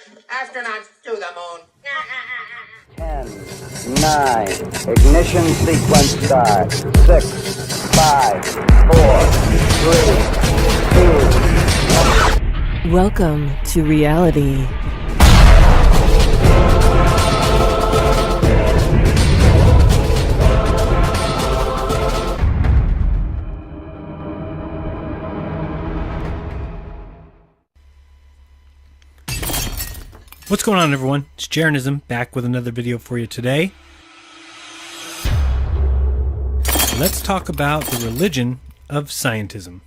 Astronauts to the moon. 10, 9, ignition sequence start. 6, 5, 4, 3, 2. Welcome to reality. What's going on, everyone? It's Jaronism back with another video for you today. Let's talk about the religion of scientism.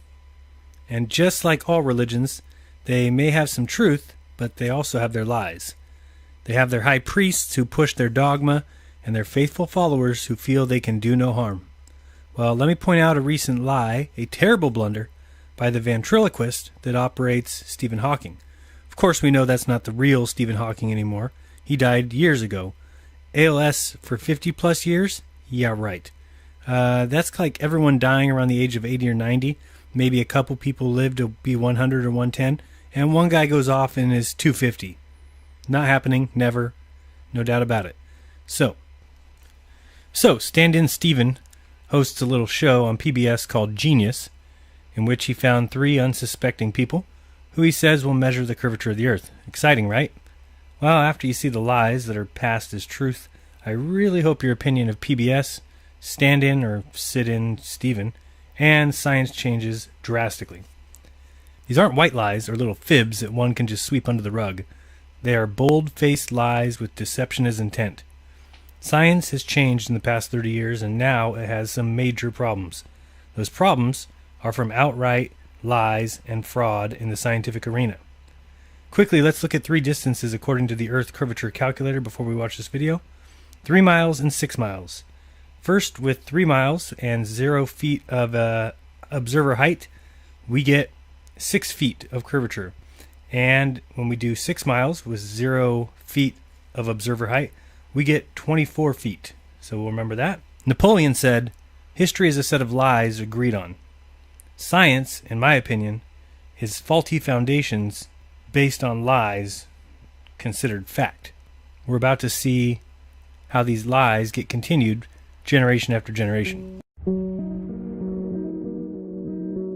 And just like all religions, they may have some truth, but they also have their lies. They have their high priests who push their dogma and their faithful followers who feel they can do no harm. Well, let me point out a recent lie, a terrible blunder, by the ventriloquist that operates Stephen Hawking. Of course, we know that's not the real Stephen Hawking anymore. He died years ago. ALS for 50 plus years? Yeah, right. That's like everyone dying around the age of 80 or 90. Maybe a couple people live to be 100 or 110. And one guy goes off and is 250. Not happening, never. No doubt about it. So stand-in Stephen hosts a little show on PBS called Genius, in which he found 3 unsuspecting people who he says will measure the curvature of the Earth. Exciting, right? Well, after you see the lies that are passed as truth, I really hope your opinion of PBS, stand-in or sit-in Stephen, and science changes drastically. These aren't white lies or little fibs that one can just sweep under the rug. They are bold-faced lies with deception as intent. Science has changed in the past 30 years, and now it has some major problems. Those problems are from outright lies and fraud in the scientific arena. Quickly, let's look at 3 distances according to the Earth Curvature Calculator before we watch this video. 3 miles and 6 miles. First, with 3 miles and 0 feet of observer height, we get 6 feet of curvature. And when we do 6 miles with 0 feet of observer height, we get 24 feet. So we'll remember that. Napoleon said, "History is a set of lies agreed on." Science, in my opinion, is faulty foundations based on lies considered fact. We're about to see how these lies get continued generation after generation.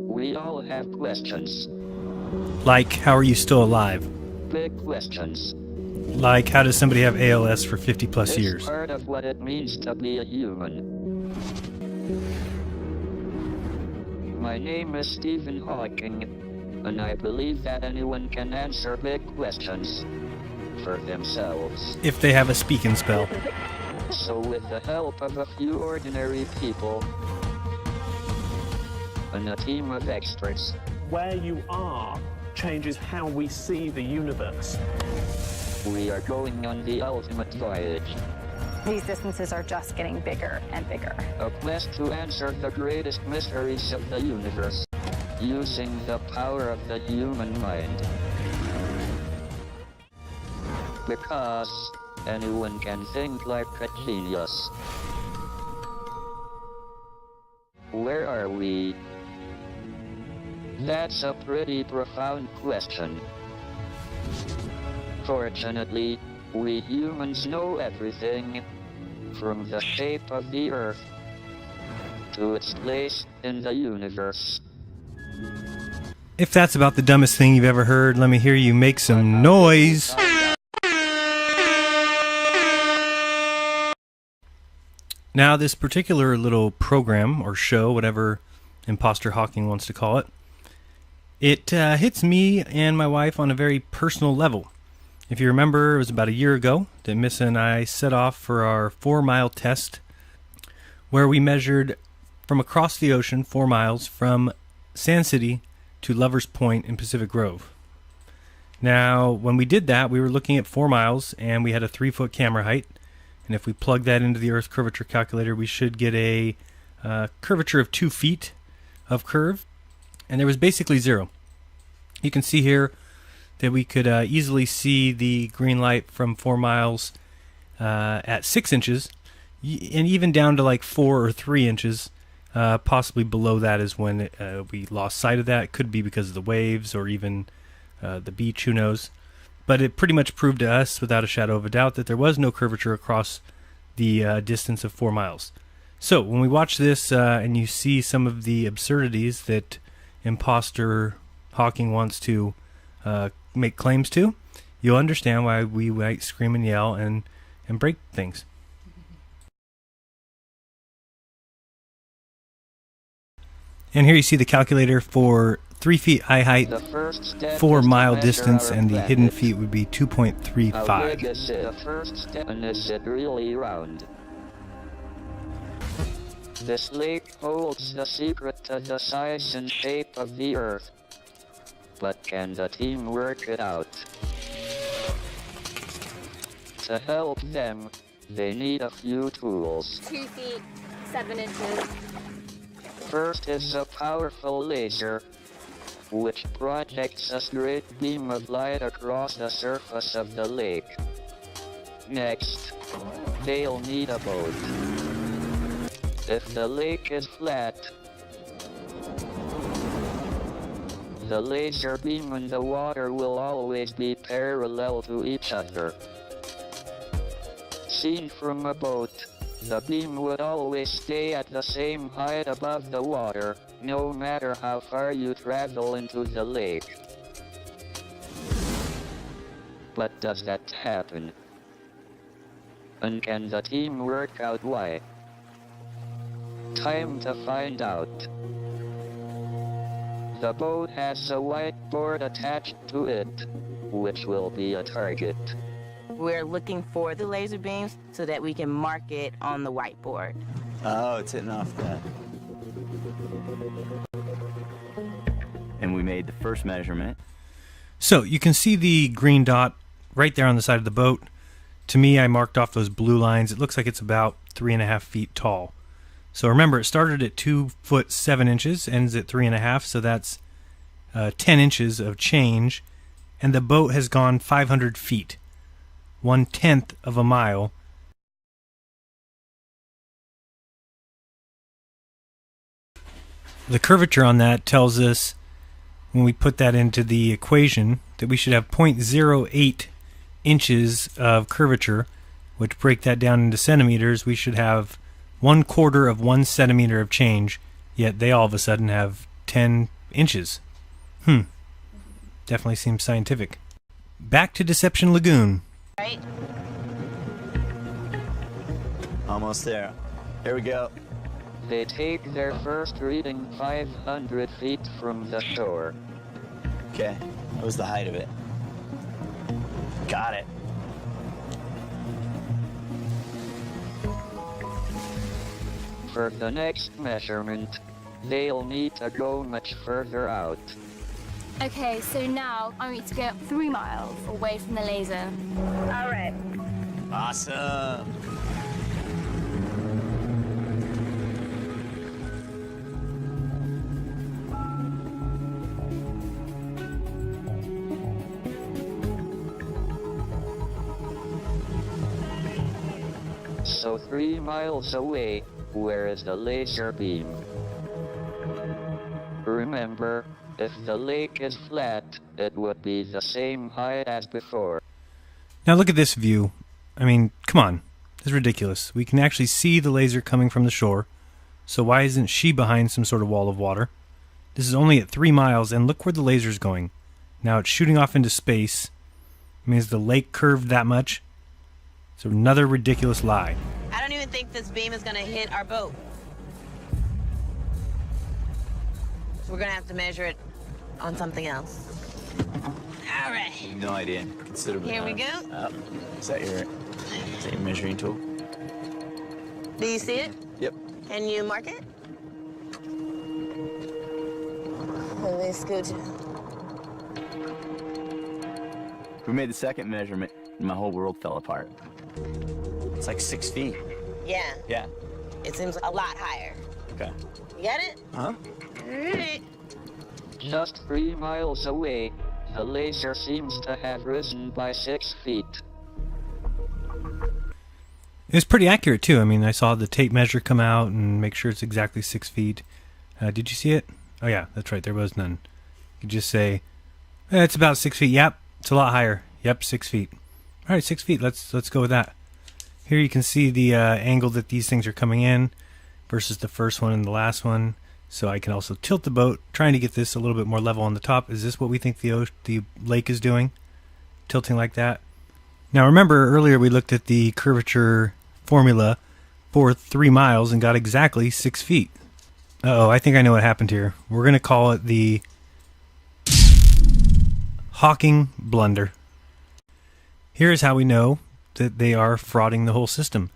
We all have questions. Like, how are you still alive? Big questions. Like, how does somebody have ALS for 50 plus years? It's part of what it means to be a human. My name is Stephen Hawking, and I believe that anyone can answer big questions for themselves. If they have a speaking spell. So with the help of a few ordinary people and a team of experts, where you are changes how we see the universe. We are going on the ultimate voyage. These distances are just getting bigger and bigger. A quest to answer the greatest mysteries of the universe, using the power of the human mind. Because anyone can think like a genius. Where are we? That's a pretty profound question. Fortunately, we humans know everything, from the shape of the Earth to its place in the universe. If that's about the dumbest thing you've ever heard, let me hear you make some noise. Now, this particular little program or show, whatever Imposter Hawking wants to call it, it hits me and my wife on a very personal level. If you remember, it was about a year ago that Missa and I set off for our 4-mile test, where we measured from across the ocean 4 miles from Sand City to Lovers Point in Pacific Grove. Now, when we did that, we were looking at 4 miles, and we had a 3-foot camera height. And if we plug that into the Earth Curvature Calculator, we should get a curvature of 2 feet of curve. And there was basically 0. You can see here that we could easily see the green light from 4 miles at 6 inches, and even down to like 4 or 3 inches. Possibly below that is when we lost sight of that. It could be because of the waves or even the beach, who knows. but it pretty much proved to us, without a shadow of a doubt, that there was no curvature across the distance of 4 miles. So when we watch this and you see some of the absurdities that imposter Hawking wants to make claims to, you'll understand why we might scream and yell and break things. And here you see the calculator for 3 feet eye height, 4 mile distance, and the hidden feet would be 2.35. How big is the first step, and is it really round? This lake holds the secret to the size and shape of the Earth. But can the team work it out? To help them, they need a few tools. 2 feet, 7 inches. First is a powerful laser, which projects a straight beam of light across the surface of the lake. Next, they'll need a boat. If the lake is flat, the laser beam and the water will always be parallel to each other. Seen from a boat, the beam would always stay at the same height above the water, no matter how far you travel into the lake. But does that happen? And can the team work out why? Time to find out. The boat has a whiteboard attached to it, which will be a target. We're looking for the laser beams so that we can mark it on the whiteboard. Oh, it's hitting off that. And we made the first measurement. So you can see the green dot right there on the side of the boat. To me, I marked off those blue lines. It looks like it's about 3.5 feet tall. So remember, it started at 2 foot 7 inches, ends at 3.5, so that's 10 inches of change. And the boat has gone 500 feet. 1/10 of a mile. The curvature on that tells us, when we put that into the equation, that we should have 0.08 inches of curvature, which break that down into centimeters. We should have 1/4 of 1 centimeter of change, yet they all of a sudden have 10 inches. Definitely seems scientific. Back to Deception Lagoon. Right? Almost there. Here we go. They take their first reading 500 feet from the shore. Okay, that was the height of it. Got it. For the next measurement, they'll need to go much further out. Okay, so now I need to go up 3 miles away from the laser. All right. Awesome. So 3 miles away, where is the laser beam? Remember, if the lake is flat, it would be the same height as before. Now look at this view. I mean, come on. This is ridiculous. We can actually see the laser coming from the shore. So why isn't she behind some sort of wall of water? This is only at 3 miles, and look where the laser's going. Now it's shooting off into space. I mean, is the lake curved that much? It's another ridiculous lie. I don't even think this beam is going to hit our boat. We're going to have to measure it on something else. All right. No idea. Considerably. Here we go. Oh, is that your measuring tool? Do you see it? Yep. Can you mark it? Let me scoot. We made the second measurement, and my whole world fell apart. It's like 6 feet. Yeah. Yeah. It seems a lot higher. Okay. You got it? Huh? All right. Just 3 miles away, the laser seems to have risen by 6 feet. It was pretty accurate, too. I mean, I saw the tape measure come out and make sure it's exactly 6 feet. Did you see it? Oh, yeah, that's right. There was none. You could just say, it's about 6 feet. Yep, it's a lot higher. Yep, 6 feet. All right, 6 feet. Let's go with that. Here you can see the angle that these things are coming in versus the first one and the last one. So I can also tilt the boat, trying to get this a little bit more level on the top. Is this what we think the lake is doing? Tilting like that? Now remember, earlier we looked at the curvature formula for 3 miles and got exactly 6 feet. Uh-oh, I think I know what happened here. We're going to call it the Hawking blunder. Here's how we know that they are frauding the whole system.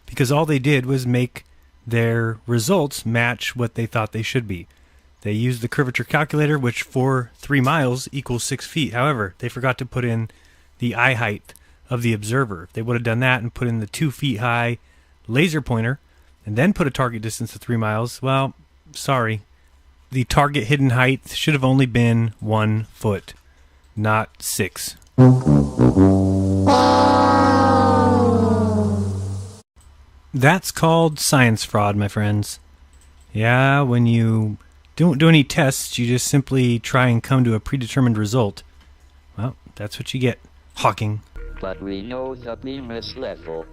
Because all they did was make their results match what they thought they should be. They used the curvature calculator, which for 3 miles equals 6 feet. However, they forgot to put in the eye height of the observer. If they would have done that and put in the 2 feet high laser pointer and then put a target distance of 3 miles, well, sorry. The target hidden height should have only been 1 foot, not 6. That's called science fraud, my friends. Yeah, when you don't do any tests, you just simply try and come to a predetermined result. Well, that's what you get. Hawking. But we know the beam is level.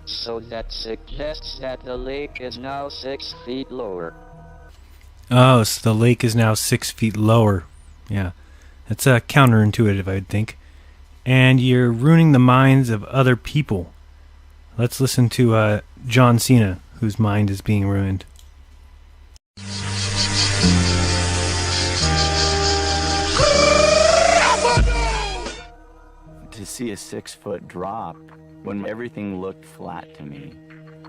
So that suggests that the lake is now 6 feet lower. Oh, so the lake is now 6 feet lower. Yeah, that's counterintuitive, I would think. And you're ruining the minds of other people. Let's listen to John Cena, whose mind is being ruined. To see a 6-foot drop when everything looked flat to me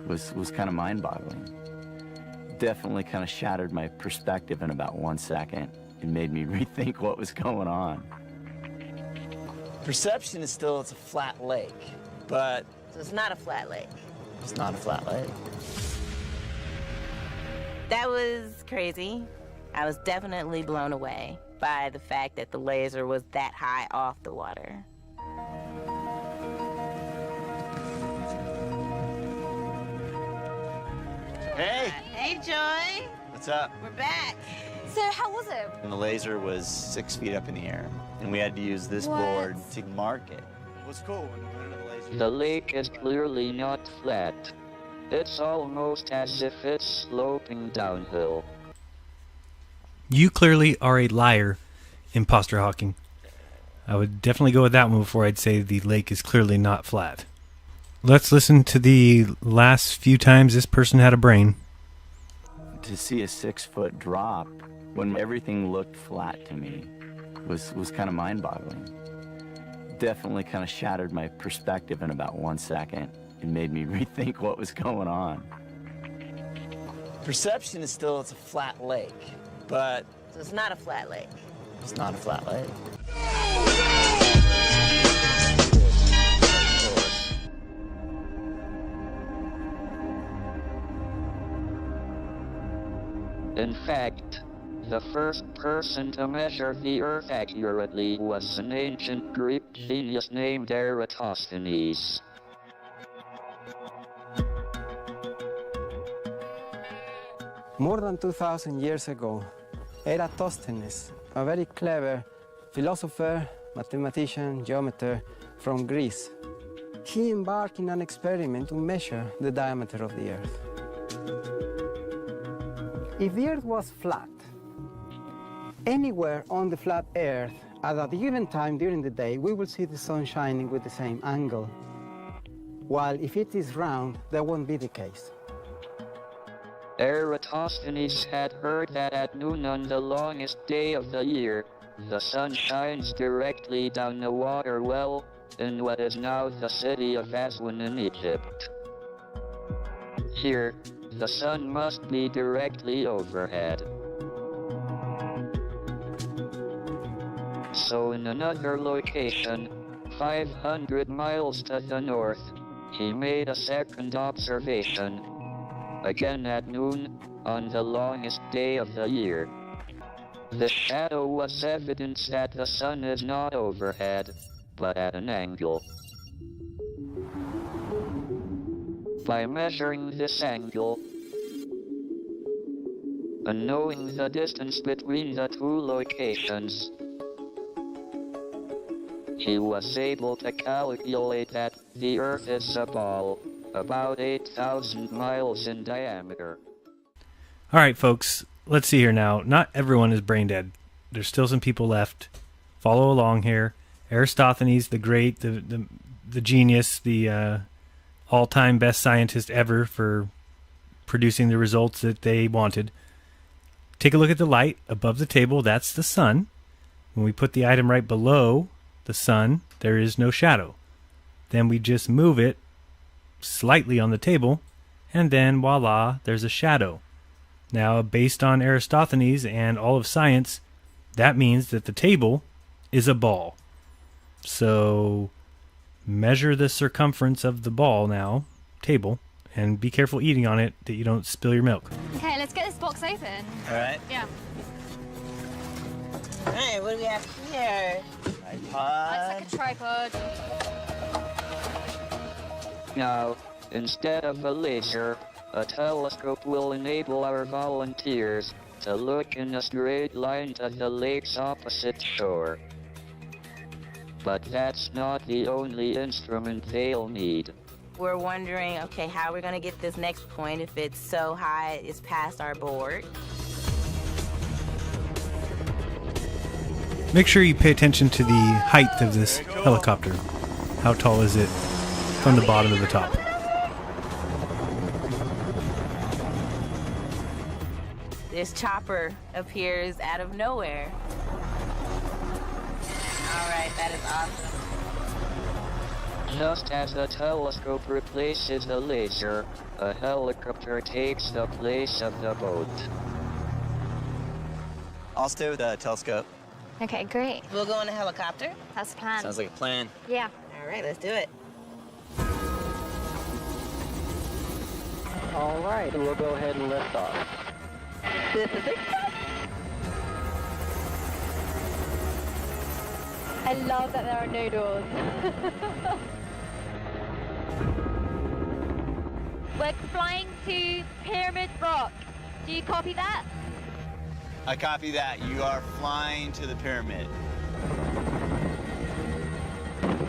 was kind of mind-boggling. Definitely kind of shattered my perspective in about 1 second. It made me rethink what was going on. Perception is still it's a flat lake, but So it's not a flat lake. it's not a flat lake. That was crazy. I was definitely blown away by the fact that the laser was that high off the water. Hey, Hey, Joy. what's up? We're back. So how was it? And the laser was 6 feet up in the air, and we had to use this What? board to mark it. What's cool when we went into the laser? The lake is clearly not flat. It's almost as if it's sloping downhill. You clearly are a liar, Imposter Hawking. I would definitely go with that one before I'd say the lake is clearly not flat. Let's listen to the last few times this person had a brain. To see a 6-foot drop when everything looked flat to me was kind of mind-boggling. Definitely kind of shattered my perspective in about 1 second. It made me rethink what was going on. Perception is still it's a flat lake, but So it's not a flat lake. it's not a flat lake. In fact, the first person to measure the Earth accurately was an ancient Greek genius named Eratosthenes. More than 2,000 years ago, Eratosthenes, a very clever philosopher, mathematician, geometer from Greece, he embarked in an experiment to measure the diameter of the Earth. If the Earth was flat, anywhere on the flat Earth, at a given time during the day, we will see the sun shining with the same angle. While if it is round, that won't be the case. Eratosthenes had heard that at noon on the longest day of the year, the sun shines directly down the water well in what is now the city of Aswan in Egypt. Here, the sun must be directly overhead. So in another location, 500 miles to the north, he made a second observation, again at noon, on the longest day of the year. The shadow was evidence that the sun is not overhead, but at an angle. By measuring this angle, and knowing the distance between the two locations, He was able to calculate that the Earth is a ball, about 8,000 miles in diameter. All right, folks, let's see here now. Not everyone is brain dead. There's still some people left. Follow along here. Eratosthenes, the great, the genius, the all-time best scientist ever for producing the results that they wanted. Take a look at the light above the table. That's the sun. When we put the item right below the sun, there is no shadow. Then we just move it slightly on the table, and then voila, there's a shadow. Now, based on Eratosthenes and all of science, that means that the table is a ball. So measure the circumference of the ball now, table, and be careful eating on it that you don't spill your milk. Okay, let's get this box open. All right. Yeah. Alright, what do we have here? Tripod. Looks like a tripod. Now, instead of a laser, a telescope will enable our volunteers to look in a straight line to the lake's opposite shore. But that's not the only instrument they'll need. We're wondering, okay, how we're gonna get this next point if it's so high it's past our board. Make sure you pay attention to the height of this helicopter. How tall is it from the bottom to the top? This chopper appears out of nowhere. Alright, that is awesome. Just as a telescope replaces a laser, a helicopter takes the place of the boat. I'll stay with the telescope. Okay, great. We'll go in a helicopter. That's the plan. Sounds like a plan. Yeah. Alright, let's do it. All right, we'll go ahead and lift off. This is it. I love that there are no doors. We're flying to Pyramid Rock. Do you copy that? I copy that. You are flying to the pyramid.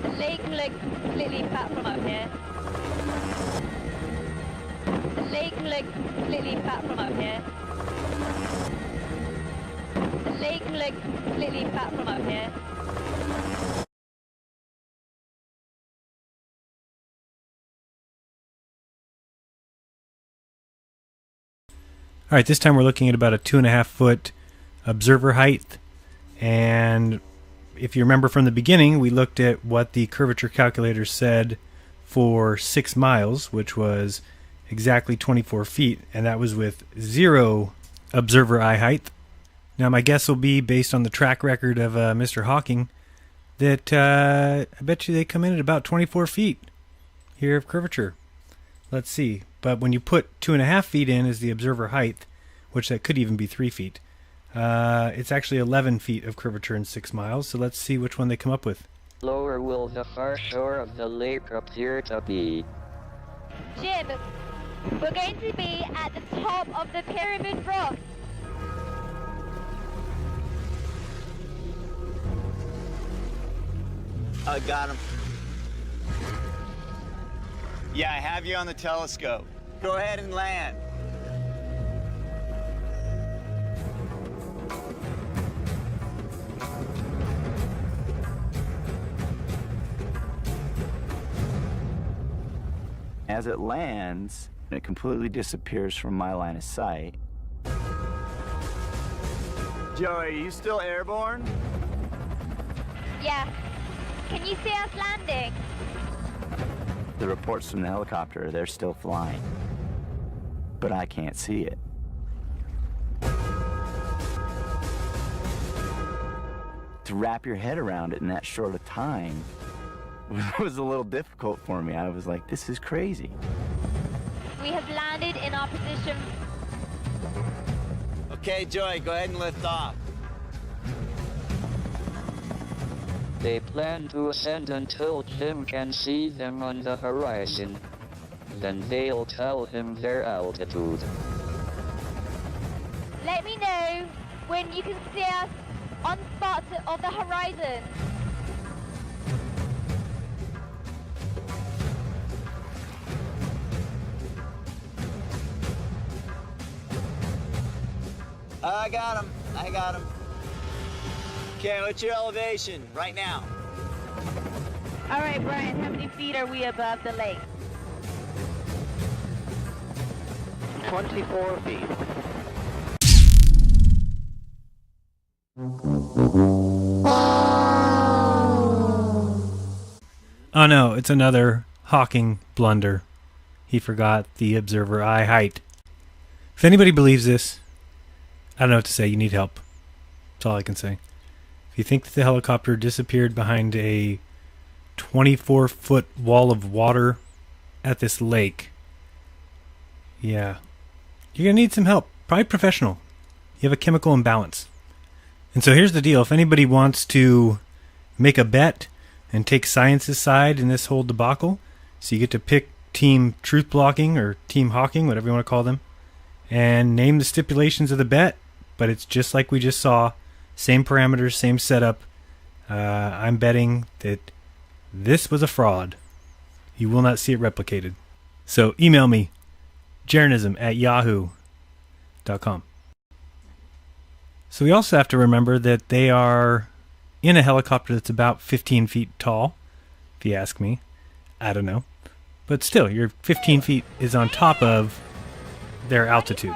The lake looks completely flat from up here. The lake looks completely flat from up here. The lake looks completely flat from up here. All right, this time we're looking at about a 2.5 foot observer height. And if you remember from the beginning, we looked at what the curvature calculator said for 6 miles, which was exactly 24 feet, and that was with 0 observer eye height. Now, my guess will be, based on the track record of Mr. Hawking, that I bet you they come in at about 24 feet here of curvature. Let's see. But when you put 2.5 feet in as the observer height, which that could even be 3 feet, it's actually 11 feet of curvature in 6 miles. So let's see which one they come up with. Lower will the far shore of the lake appear to be? Jim, we're going to be at the top of the Pyramid Rock. I got him. Yeah, I have you on the telescope. Go ahead and land. As it lands, it completely disappears from my line of sight. Joey, you still airborne? Yeah. Can you see us landing? The reports from the helicopter, they're still flying. But I can't see it. To wrap your head around it in that short a time was a little difficult for me. I was like, this is crazy. We have landed in our position. Okay, Joey, go ahead and lift off. They plan to ascend until Jim can see them on the horizon. Then they'll tell him their altitude. Let me know when you can see us on spots of the horizon. I got him. Okay, what's your elevation right now? All right, Brian, how many feet are we above the lake? 24 feet. Oh no, it's another Hawking blunder. He forgot the observer eye height. If anybody believes this, I don't know what to say. You need help. That's all I can say. If you think that the helicopter disappeared behind a 24-foot wall of water at this lake, yeah, you're going to need some help. Probably professional. You have a chemical imbalance. And so here's the deal. If anybody wants to make a bet and take science's side in this whole debacle, so you get to pick Team Truth Blocking or Team Hawking, whatever you want to call them, and name the stipulations of the bet, but it's just like we just saw. Same parameters, same setup. I'm betting that this was a fraud. You will not see it replicated. So email me, jeranism@yahoo.com. So we also have to remember that they are in a helicopter that's about 15 feet tall, if you ask me. I don't know. But still, your 15 feet is on top of their altitude.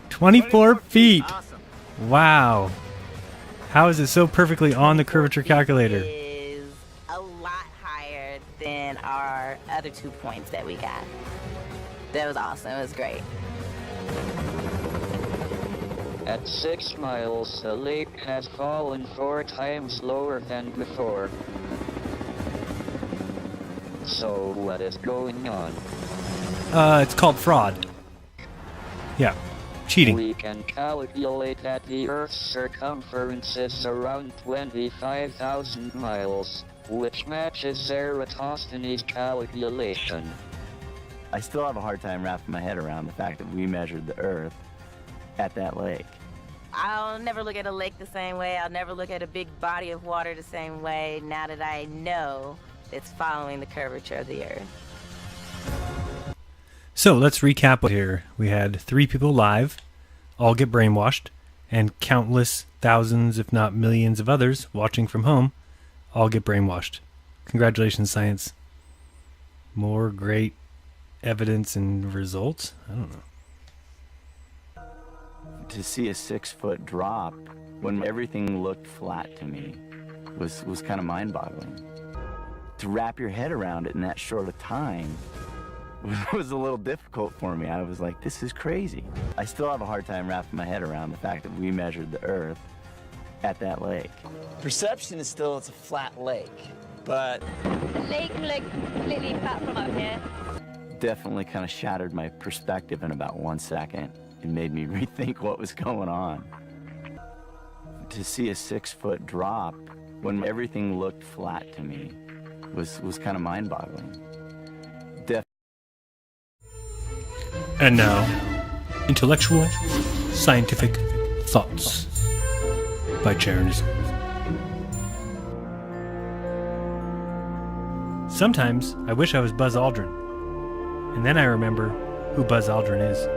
24 feet! Awesome. Wow. How is it so perfectly on the curvature calculator? It is a lot higher than our other 2 points that we got. That was awesome. It was great. At 6 miles, the lake has fallen 4 times lower than before. So what is going on? It's called fraud. Yeah. Cheating. We can calculate that the Earth's circumference is around 25,000 miles, which matches Eratosthenes' calculation. I still have a hard time wrapping my head around the fact that we measured the Earth at that lake. I'll never look at a lake the same way. I'll never look at a big body of water the same way now that I know it's following the curvature of the Earth. So let's recap here. We had 3 people live, all get brainwashed, and countless thousands, if not millions of others watching from home, all get brainwashed. Congratulations, science. More great evidence and results? I don't know. To see a 6-foot drop when everything looked flat to me was kind of mind-boggling. To wrap your head around it in that short a time was a little difficult for me. I was like, this is crazy. I still have a hard time wrapping my head around the fact that we measured the Earth at that lake. Perception is still it's a flat lake, but The lake looks completely flat from up here. Definitely kind of shattered my perspective in about 1 second. It made me rethink what was going on. To see a 6-foot drop when everything looked flat to me was kind of mind-boggling. And now, intellectual, scientific thoughts by Jeranism. Sometimes I wish I was Buzz Aldrin, and then I remember who Buzz Aldrin is.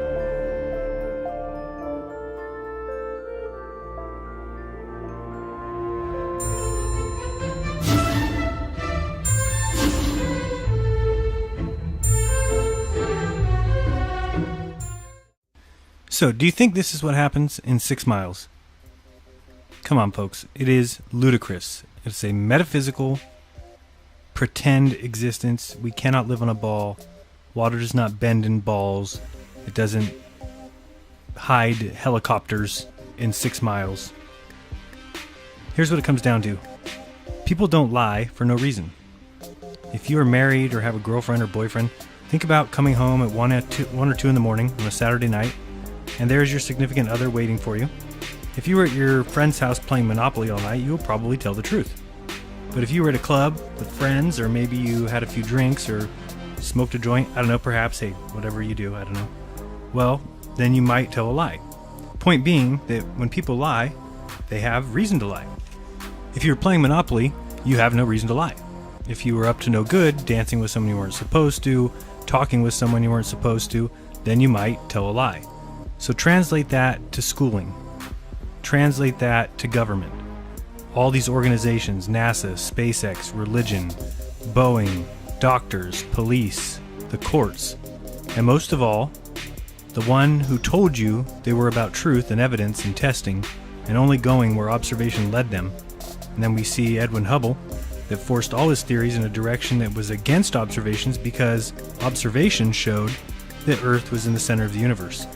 So, do you think this is what happens in 6 miles? Come on, folks. It is ludicrous. It's a metaphysical, pretend existence. We cannot live on a ball. Water does not bend in balls. It doesn't hide helicopters in 6 miles. Here's what it comes down to. People don't lie for no reason. If you are married or have a girlfriend or boyfriend, think about coming home at 1 or 2 in the morning on a Saturday night, and there's your significant other waiting for you. If you were at your friend's house playing Monopoly all night, you'll probably tell the truth. But if you were at a club with friends, or maybe you had a few drinks or smoked a joint, I don't know, perhaps, hey, whatever you do, I don't know, well, then you might tell a lie. Point being that when people lie, they have reason to lie. If you were playing Monopoly, you have no reason to lie. If you were up to no good, dancing with someone you weren't supposed to, talking with someone you weren't supposed to, then you might tell a lie. So translate that to schooling. Translate that to government. All these organizations, NASA, SpaceX, religion, Boeing, doctors, police, the courts, and most of all, the one who told you they were about truth and evidence and testing and only going where observation led them. And then we see Edwin Hubble that forced all his theories in a direction that was against observations because observation showed that Earth was in the center of the universe.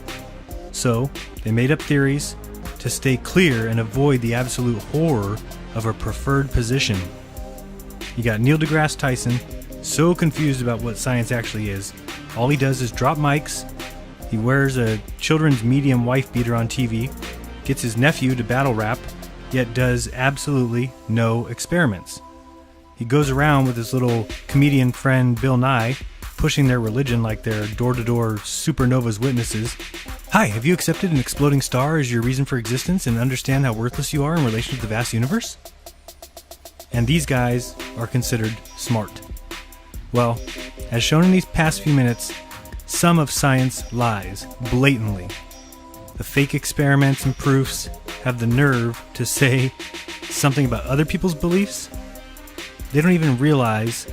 So they made up theories to stay clear and avoid the absolute horror of a preferred position. You got Neil deGrasse Tyson, so confused about what science actually is. All he does is drop mics. He wears a children's medium wife beater on TV, gets his nephew to battle rap, yet does absolutely no experiments. He goes around with his little comedian friend Bill Nye, pushing their religion like they're door-to-door supernova's witnesses. Hi, have you accepted an exploding star as your reason for existence and understand how worthless you are in relation to the vast universe? And these guys are considered smart. Well, as shown in these past few minutes, some of science lies blatantly. The fake experiments and proofs have the nerve to say something about other people's beliefs. They don't even realize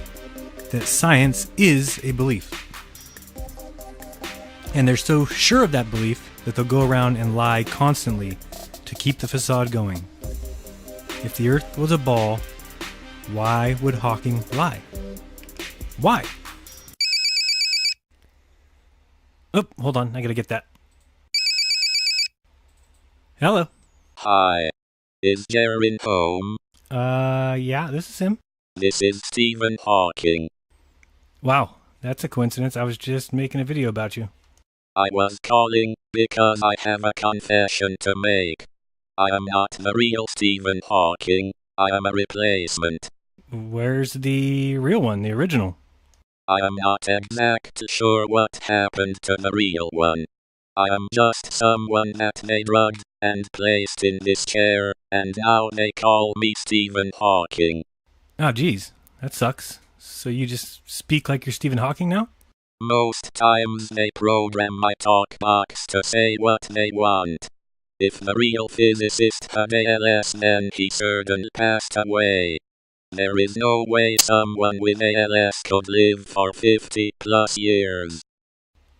that science is a belief. And they're so sure of that belief that they'll go around and lie constantly to keep the facade going. If the Earth was a ball, why would Hawking lie? Why? Oh, hold on, I gotta get that. Hello. Hi. Is Jared home? Yeah, this is him. This is Stephen Hawking. Wow, that's a coincidence. I was just making a video about you. I was calling because I have a confession to make. I am not the real Stephen Hawking. I am a replacement. Where's the real one, the original? I am not exactly sure what happened to the real one. I am just someone that they drugged and placed in this chair, and now they call me Stephen Hawking. Oh, geez, that sucks. So you just speak like you're Stephen Hawking now? Most times they program my talk box to say what they want. If the real physicist had ALS, then he certainly passed away. There is no way someone with ALS could live for 50 plus years.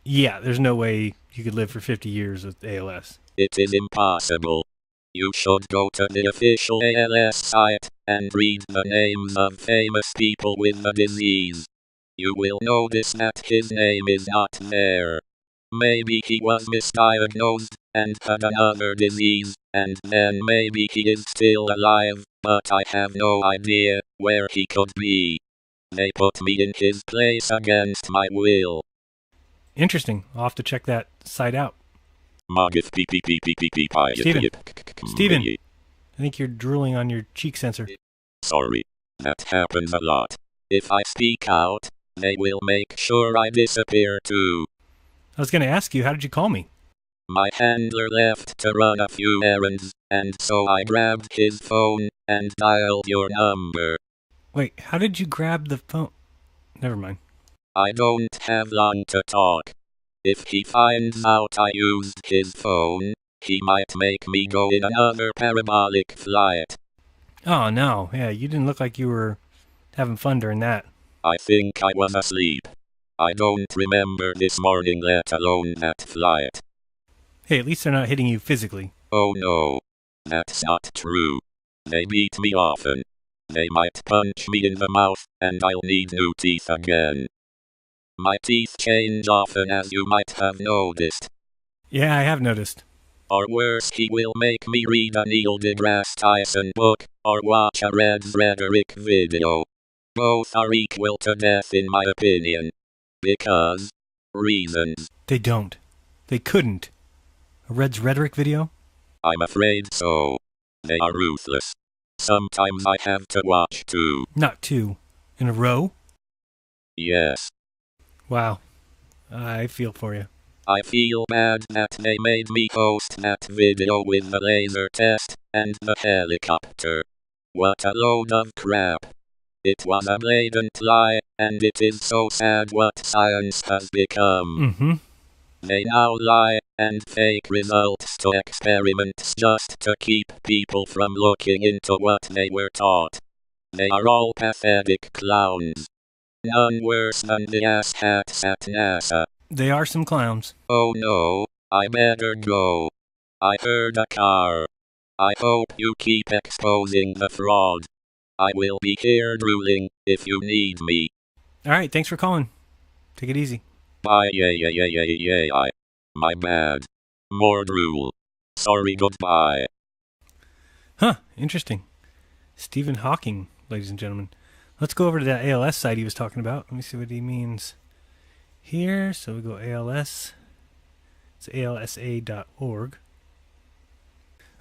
Yeah, there's no way you could live for 50 years with ALS. It is impossible. You should go to the official ALS site and read the names of famous people with the disease. You will notice that his name is not there. Maybe he was misdiagnosed and had another disease, and then maybe he is still alive, but I have no idea where he could be. They put me in his place against my will. Interesting. I'll have to check that site out. Steven, I think you're drooling on your cheek sensor. Sorry, that happens a lot. If I speak out, they will make sure I disappear too. I was going to ask you, how did you call me? My handler left to run a few errands, and so I grabbed his phone and dialed your number. Wait, how did you grab the phone? Never mind. I don't have long to talk. If he finds out I used his phone, he might make me go in another parabolic flight. Oh, no. Yeah, you didn't look like you were having fun during that. I think I was asleep. I don't remember this morning, let alone that flight. Hey, at least they're not hitting you physically. Oh no. That's not true. They beat me often. They might punch me in the mouth, and I'll need new teeth again. My teeth change often, as you might have noticed. Yeah, I have noticed. Or worse, he will make me read a Neil deGrasse Tyson book, or watch a Reds Rhetoric video. Both are equal to death in my opinion. Because reasons. They don't. They couldn't. A Reds Rhetoric video? I'm afraid so. They are ruthless. Sometimes I have to watch 2. Not 2. In a row? Yes. Wow. I feel for you. I feel bad that they made me post that video with the laser test and the helicopter. What a load of crap. It was a blatant lie, and it is so sad what science has become. Mm-hmm. They now lie and fake results to experiments just to keep people from looking into what they were taught. They are all pathetic clowns. None worse than the asshats at NASA. They are some clowns. Oh no, I better go. I heard a car. I hope you keep exposing the fraud. I will be here drooling if you need me. Alright, thanks for calling. Take it easy. Bye, yeah. My bad. More drool. Sorry, goodbye. Huh, interesting. Stephen Hawking, ladies and gentlemen. Let's go over to that ALS site he was talking about. Let me see what he means here. So we go ALS. It's alsa.org.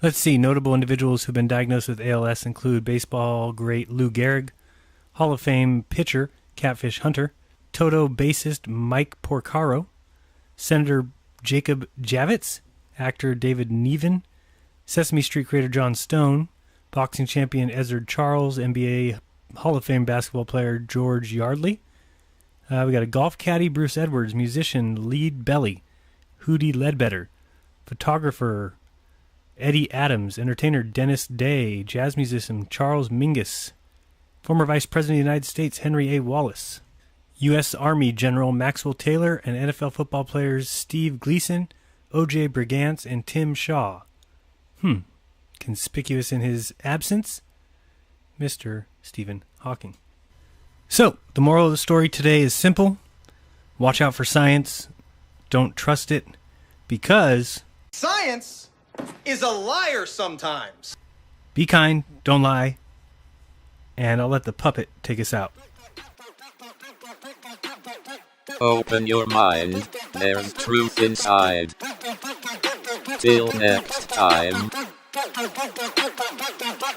Let's see. Notable individuals who've been diagnosed with ALS include baseball great Lou Gehrig, Hall of Fame pitcher Catfish Hunter, Toto bassist Mike Porcaro, Senator Jacob Javits, actor David Niven, Sesame Street creator John Stone, boxing champion Ezzard Charles, NBA Hall of Fame basketball player George Yardley. We got a golf caddy Bruce Edwards, musician Lead Belly, Hootie Ledbetter, photographer Eddie Adams, entertainer Dennis Day, jazz musician Charles Mingus, former Vice President of the United States Henry A. Wallace, U.S. Army General Maxwell Taylor, and NFL football players Steve Gleason, O.J. Brigance, and Tim Shaw. Conspicuous in his absence, Mr. Stephen Hawking. So, the moral of the story today is simple. Watch out for science. Don't trust it, because science is a liar sometimes. Be kind, don't lie, and I'll let the puppet take us out. Open your mind, there's truth inside. Till next time.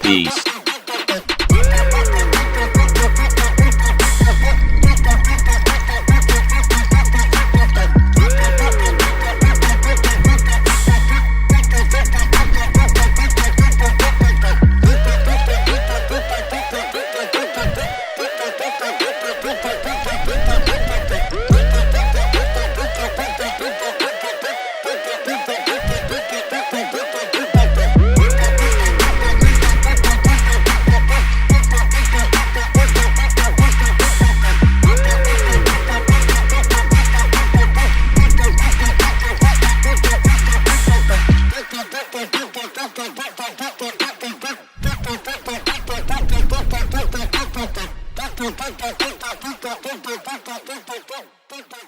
Peace. Thank you.